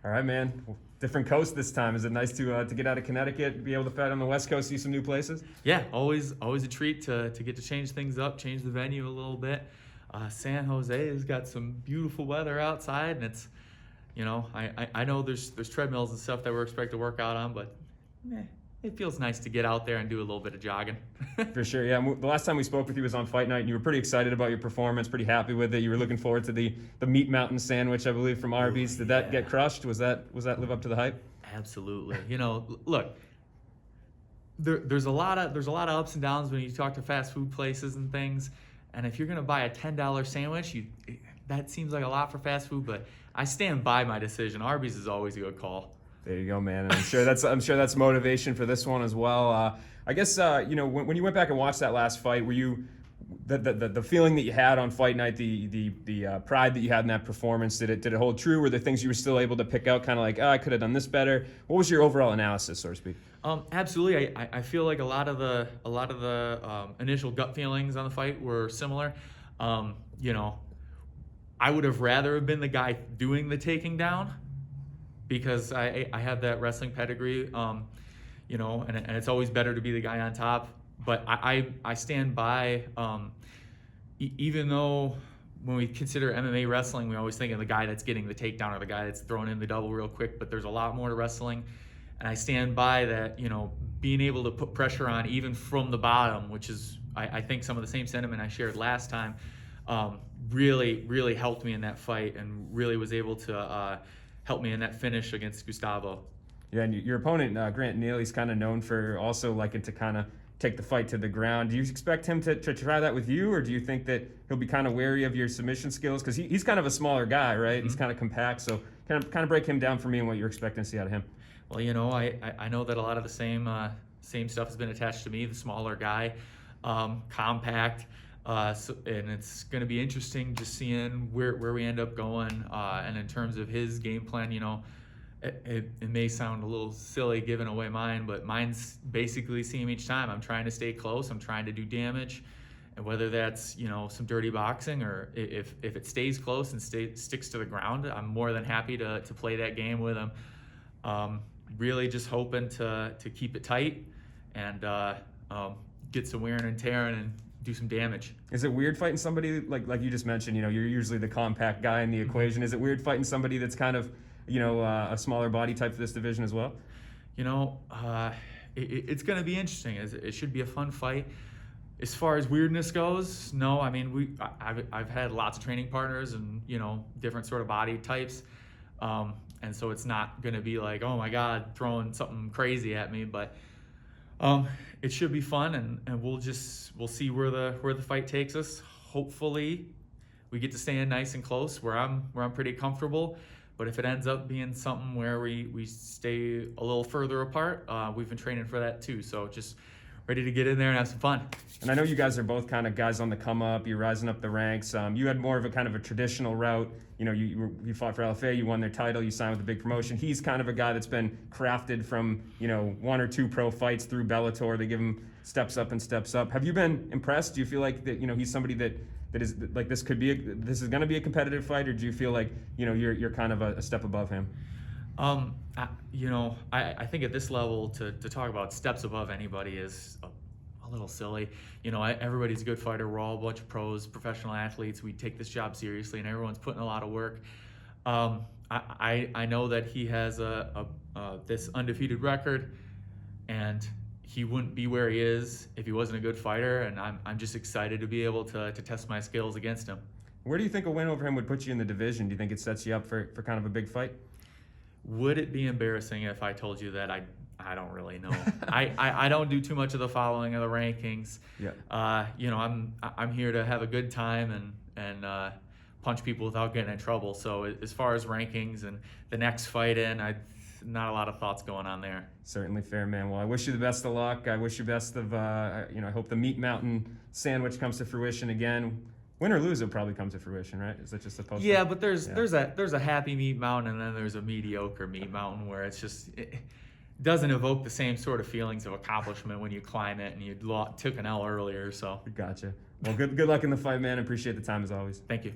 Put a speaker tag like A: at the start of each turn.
A: All right, man. Well, different coast this time. Is it nice to get out of Connecticut, be able to fight on the West Coast, see some new places?
B: Yeah, always a treat to get to change things up, change the venue a little bit. San Jose has got some beautiful weather outside, and it's, I know there's treadmills and stuff that we're expected to work out on, but it feels nice to get out there and do a little bit of jogging.
A: For sure, yeah. The last time we spoke with you was on fight night, and you were pretty excited about your performance, pretty happy with it. You were looking forward to the Meat Mountain sandwich, I believe, from Arby's. Did that get crushed? Was that live up to the hype?
B: Absolutely. Look, there's a lot of ups and downs when you talk to fast food places and things. And if you're gonna buy a $10 sandwich, that seems like a lot for fast food, but I stand by my decision. Arby's is always a good call.
A: There you go, man. And I'm sure that's motivation for this one as well. I guess when you went back and watched that last fight, were you the feeling that you had on fight night, the pride that you had in that performance, did it hold true? Were there things you were still able to pick out, kind of like, I could have done this better? What was your overall analysis, so to speak?
B: Absolutely. I feel like a lot of the initial gut feelings on the fight were similar. I would have rather have been the guy doing the taking down, because I have that wrestling pedigree, and it's always better to be the guy on top. But I stand by, even though when we consider MMA wrestling, we always think of the guy that's getting the takedown or the guy that's throwing in the double real quick, but there's a lot more to wrestling. And I stand by that, being able to put pressure on even from the bottom, which is, I think, some of the same sentiment I shared last time, really, really helped me in that fight and really was able to help me in that finish against Gustavo.
A: Yeah, and your opponent, Grant Neal, he's kind of known for also liking to kind of take the fight to the ground. Do you expect him to try that with you, or do you think that he'll be kind of wary of your submission skills? Because he's kind of a smaller guy, right? Mm-hmm. He's kind of compact, so kind of break him down for me and what you're expecting to see out of him.
B: Well, I know that a lot of the same stuff has been attached to me, the smaller guy, compact. And it's going to be interesting just seeing where we end up going. And in terms of his game plan, it may sound a little silly giving away mine, but mine's basically see him each time. I'm trying to stay close. I'm trying to do damage. And whether that's, some dirty boxing, or if it stays close and sticks to the ground, I'm more than happy to play that game with him. Really just hoping to keep it tight and get some wearing and tearing and do some damage.
A: Is it weird fighting somebody like you just mentioned? You're usually the compact guy in the equation. Is it weird fighting somebody that's kind of a smaller body type for this division as well?
B: It's going to be interesting. It should be a fun fight. As far as weirdness goes, no. I mean, I've had lots of training partners and different sort of body types, and so it's not going to be like, oh my God, throwing something crazy at me, but. It should be fun, and we'll see where the fight takes us. Hopefully, we get to stay in nice and close where I'm pretty comfortable. But if it ends up being something where we stay a little further apart, we've been training for that too. So just ready to get in there and have some fun.
A: And I know you guys are both kind of guys on the come up. You're rising up the ranks. You had more of a kind of a traditional route. You fought for LFA. You won their title. You signed with a big promotion. He's kind of a guy that's been crafted from one or two pro fights through Bellator. They give him steps up and steps up. Have you been impressed? Do you feel like that he's somebody that is like this is going to be a competitive fight, or do you feel like you're kind of a step above him?
B: I think at this level to talk about steps above anybody is a little silly. Everybody's a good fighter. We're all a bunch of pros, professional athletes. We take this job seriously, and everyone's putting a lot of work. I know that he has this undefeated record, and he wouldn't be where he is if he wasn't a good fighter. And I'm just excited to be able to test my skills against him.
A: Where do you think a win over him would put you in the division? Do you think it sets you up for kind of a big fight?
B: Would it be embarrassing if I told you that? I don't really know. I don't do too much of the following of the rankings.
A: Yeah.
B: I'm here to have a good time and punch people without getting in trouble. So as far as rankings and the next fight in, not a lot of thoughts going on there.
A: Certainly fair, man. Well, I wish you the best of luck. I wish you best of I hope the Meat Mountain sandwich comes to fruition again. Win or lose, it'll probably come to fruition, right? Is that just supposed to?
B: Yeah, but there's a happy Meat Mountain, and then there's a mediocre Meat Mountain where it's just it doesn't evoke the same sort of feelings of accomplishment when you climb it and you took an L earlier. So
A: gotcha. Well, good luck in the fight, man. Appreciate the time as always.
B: Thank you.